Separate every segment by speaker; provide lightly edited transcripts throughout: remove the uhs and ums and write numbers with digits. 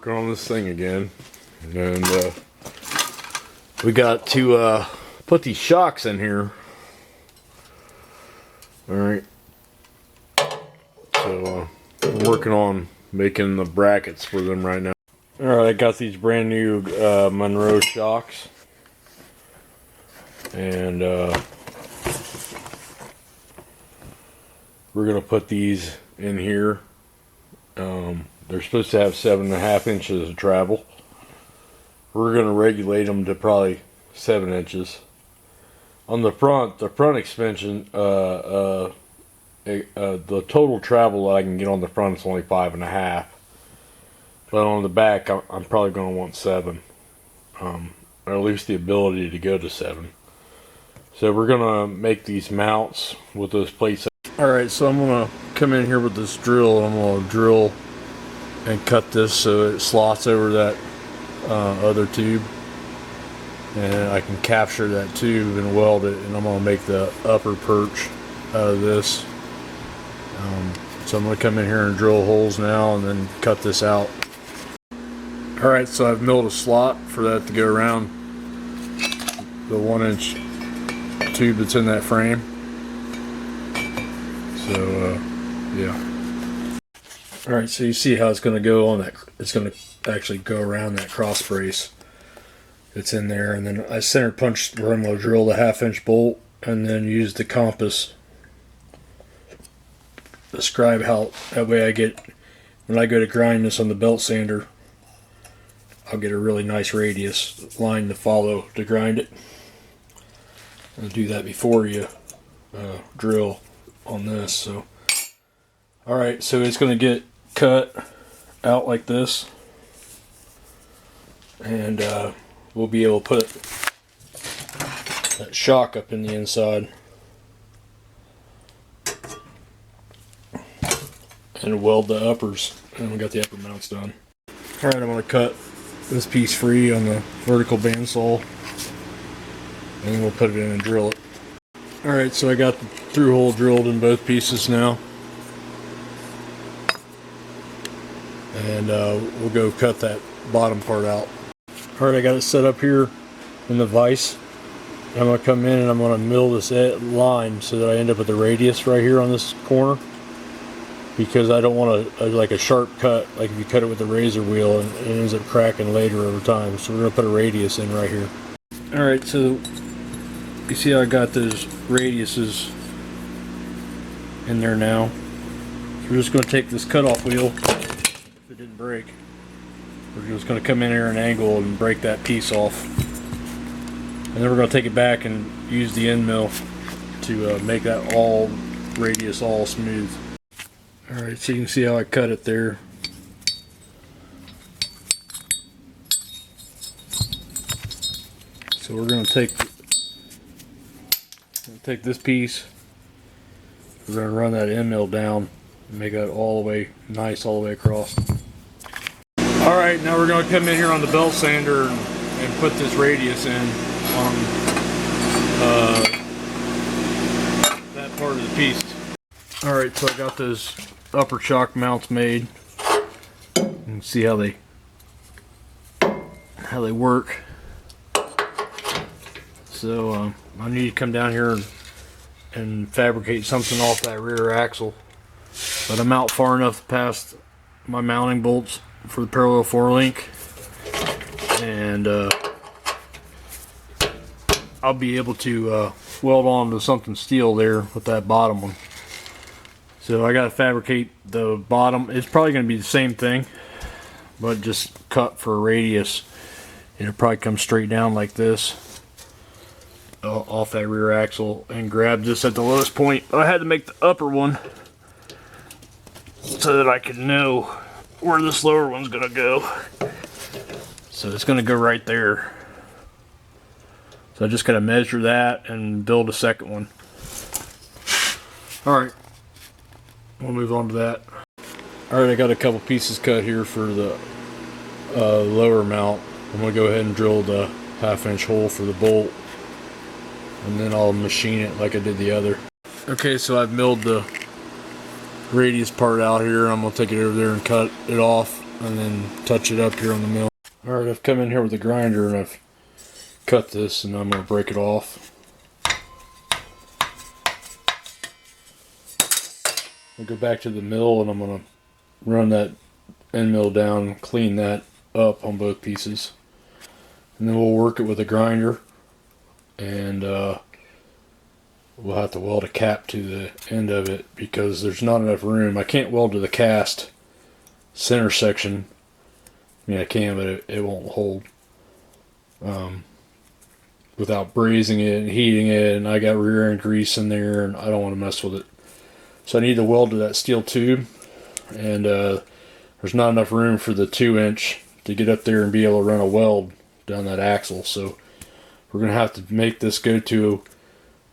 Speaker 1: working on this thing again, and we got to put these shocks in here. Alright, so I'm working on making the brackets for them right now. Alright, I got these brand new Monroe shocks, and we're gonna put these in here. They're supposed to have 7.5 inches of travel. We're gonna regulate them to probably 7 inches. On the front expansion, the total travel that I can get on the front is only 5.5. But on the back, I'm probably gonna want 7, or at least the ability to go to 7. So we're gonna make these mounts with those plates. Alright, so I'm gonna come in here with this drill. I'm gonna drill and cut this so it slots over that other tube, and I can capture that tube and weld it, and I'm gonna make the upper perch out of this. So I'm gonna come in here and drill holes now and then cut this out. Alright, so I've milled a slot for that to go around the 1-inch tube that's in that frame. So yeah. Alright, so you see how it's going to go on that. It's going to actually go around that cross brace that's in there, and then I center punched where I'm going to drill the 1/2-inch bolt, and then use the compass to describe how that way I get, when I go to grind this on the belt sander, I'll get a really nice radius line to follow to grind it. I'll do that before you drill on this. So alright, so it's going to get cut out like this, and we'll be able to put that shock up in the inside and weld the uppers, and we got the upper mounts done. Alright, I'm going to cut this piece free on the vertical bandsaw, and then we'll put it in and drill it. Alright, so I got the through hole drilled in both pieces now, and we'll go cut that bottom part out. Alright, I got it set up here in the vise. I'm going to come in and I'm going to mill this line so that I end up with the radius right here on this corner, because I don't want like a sharp cut, like if you cut it with a razor wheel and it ends up cracking later over time. So we're going to put a radius in right here. Alright, so you see how I got those radiuses in there now. So we're just going to take this cutoff wheel, if it didn't break, we're just going to come in here and angle and break that piece off, and then we're going to take it back and use the end mill to make that all radius all smooth. Alright, so you can see how I cut it there. So we're going to take this piece, we're going to run that end mill down and make that all the way nice all the way across. Alright, now we're going to come in here on the belt sander and put this radius in on that part of the piece. Alright, so I got those upper shock mounts made. You can see how they work. So I need to come down here and fabricate something off that rear axle, but I'm out far enough past my mounting bolts for the parallel 4-link, and I'll be able to weld on to something steel there with that bottom one. So I got to fabricate the bottom. It's probably going to be the same thing, but just cut for a radius. It'll probably come straight down like this off that rear axle and grab just at the lowest point. I had to make the upper one so that I could know where this lower one's gonna go. So it's gonna go right there. So I just gotta measure that and build a second one. Alright, we'll move on to that. Alright, I got a couple pieces cut here for the lower mount. I'm gonna go ahead and drill the 1/2-inch hole for the bolt, and then I'll machine it like I did the other. Okay, so I've milled the radius part out here. I'm going to take it over there and cut it off and then touch it up here on the mill. Alright, I've come in here with a grinder and I've cut this, and I'm going to break it off. I'll go back to the mill and I'm going to run that end mill down, clean that up on both pieces. And then we'll work it with a grinder, and we'll have to weld a cap to the end of it because there's not enough room. I can't weld to the cast center section. I mean, I can, but it won't hold without brazing it and heating it, and I got rear end grease in there and I don't want to mess with it. So I need to weld to that steel tube, and there's not enough room for the 2-inch to get up there and be able to run a weld down that axle. So we're going to have to make this go to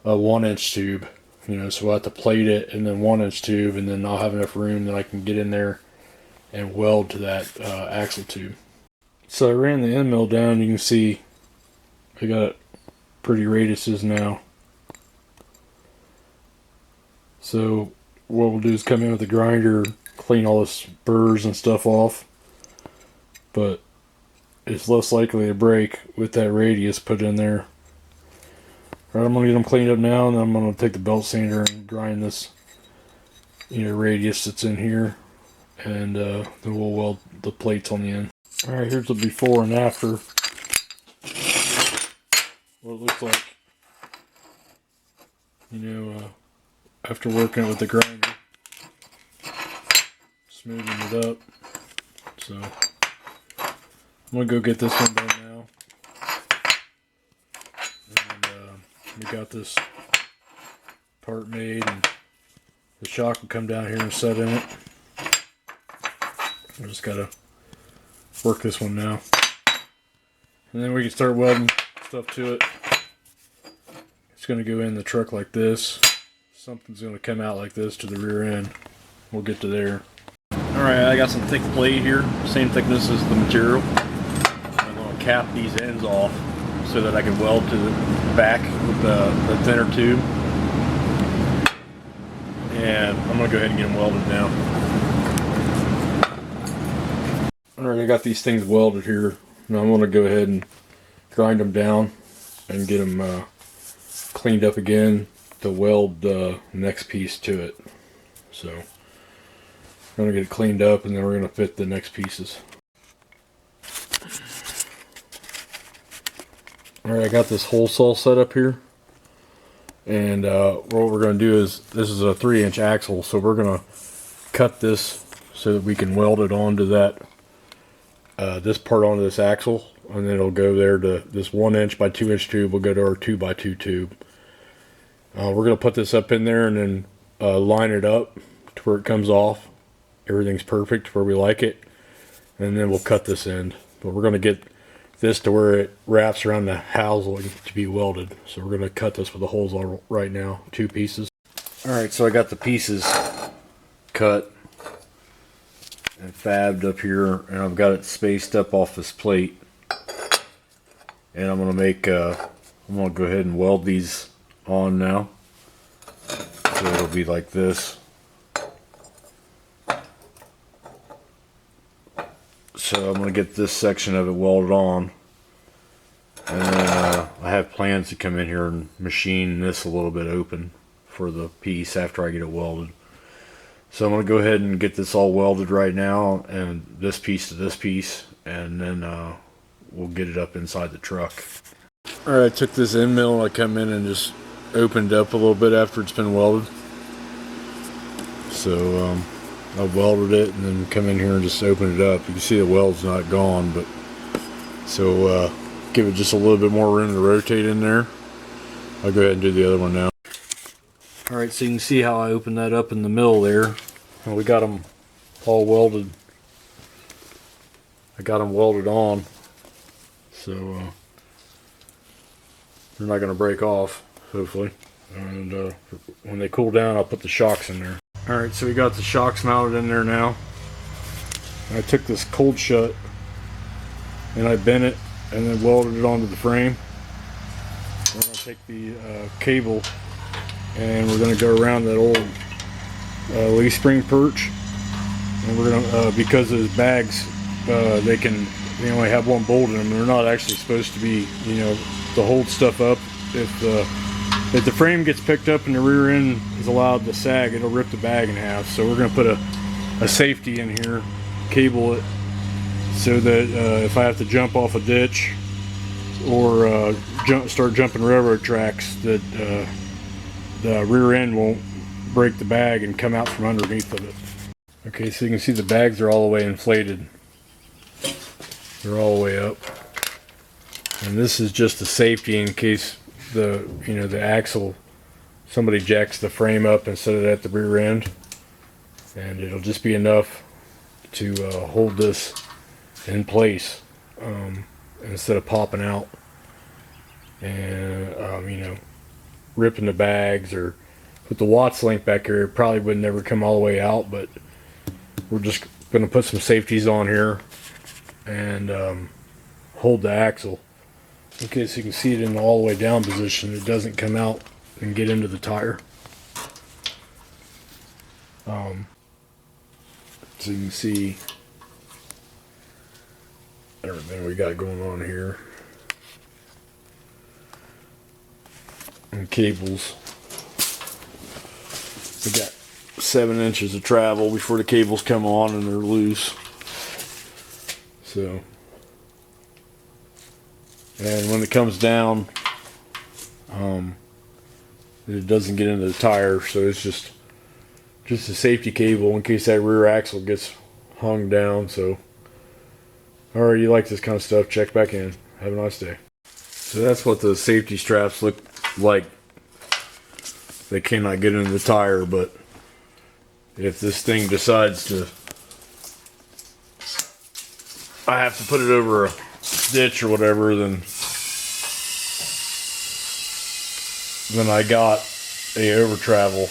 Speaker 1: a 1-inch tube, so we'll have to plate it and then 1-inch tube, and then I'll have enough room that I can get in there and weld to that axle tube. So I ran the end mill down. You can see I got pretty radiuses now. So what we'll do is come in with a grinder, clean all this burrs and stuff off, but it's less likely to break with that radius put in there. Alright, I'm going to get them cleaned up now, and then I'm going to take the belt sander and grind this radius that's in here, and then we'll weld the plates on the end. Alright, here's the before and after. What it looks like, after working it with the grinder, smoothing it up. So I'm gonna go get this one done now, and we got this part made, and the shock will come down here and set in it. I just gotta work this one now, and then we can start welding stuff to it. It's gonna go in the truck like this. Something's going to come out like this to the rear end. We'll get to there. Alright, I got some thick plate here, same thickness as the material. I'm going to cap these ends off so that I can weld to the back with the thinner tube. And I'm going to go ahead and get them welded now. Alright, I got these things welded here. Now I'm going to go ahead and grind them down and get them cleaned up again to weld the next piece to it. So I'm going to get it cleaned up, and then we're going to fit the next pieces. Alright, I got this hole saw set up here, and what we're going to do is, this is a 3-inch axle, so we're going to cut this so that we can weld it onto that this part onto this axle, and then it'll go there to this 1-inch by 2-inch tube will go to our 2x2 tube. We're going to put this up in there and then line it up to where it comes off. Everything's perfect where we like it. And then we'll cut this end. But we're going to get this to where it wraps around the housing to be welded. So we're going to cut this with the holes on right now. 2 pieces. Alright, so I got the pieces cut and fabbed up here. And I've got it spaced up off this plate. And I'm going to make, I'm going to go ahead and weld these on now, so it'll be like this. So I'm going to get this section of it welded on, and then I have plans to come in here and machine this a little bit open for the piece after I get it welded. So I'm going to go ahead and get this all welded right now, and this piece to this piece, and then we'll get it up inside the truck. Alright, I took this end mill and I come in and just opened up a little bit after it's been welded. So I welded it and then come in here and just open it up. You can see the weld's not gone, but so give it just a little bit more room to rotate in there. I'll go ahead and do the other one now. Alright, so you can see how I opened that up in the mill there. And we got them all welded. I got them welded on, so they're not going to break off, hopefully. And when they cool down, I'll put the shocks in there. Alright, so we got the shocks mounted in there now. I took this cold shut and I bent it and then welded it onto the frame. We're going to take the cable and we're going to go around that old leaf spring perch. And we're going to, because those bags they only have one bolt in them. They're not actually supposed to be, you know, to hold stuff up. If the frame gets picked up and the rear end is allowed to sag, it'll rip the bag in half. So we're going to put a safety in here, cable it, so that if I have to jump off a ditch or start jumping railroad tracks, that the rear end won't break the bag and come out from underneath of it. Okay, so you can see the bags are all the way inflated. They're all the way up. And this is just a safety in case the axle, somebody jacks the frame up and set it at the rear end. And it'll just be enough to hold this in place instead of popping out and ripping the bags. Or with the Watts link back here, it probably would never come all the way out, but we're just going to put some safeties on here and hold the axle. Okay, so you can see it in the all the way down position. It doesn't come out and get into the tire. So you can see everything we got going on here. And cables. We got 7 inches of travel before the cables come on and they're loose. So, and when it comes down, it doesn't get into the tire, so it's just a safety cable in case that rear axle gets hung down. So, alright, you like this kind of stuff, check back in. Have a nice day. So that's what the safety straps look like. They cannot get into the tire, but if this thing decides to, I have to put it over a ditch or whatever, then I got a over travel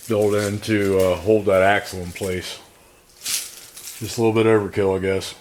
Speaker 1: built in to hold that axle in place. Just a little bit overkill, I guess.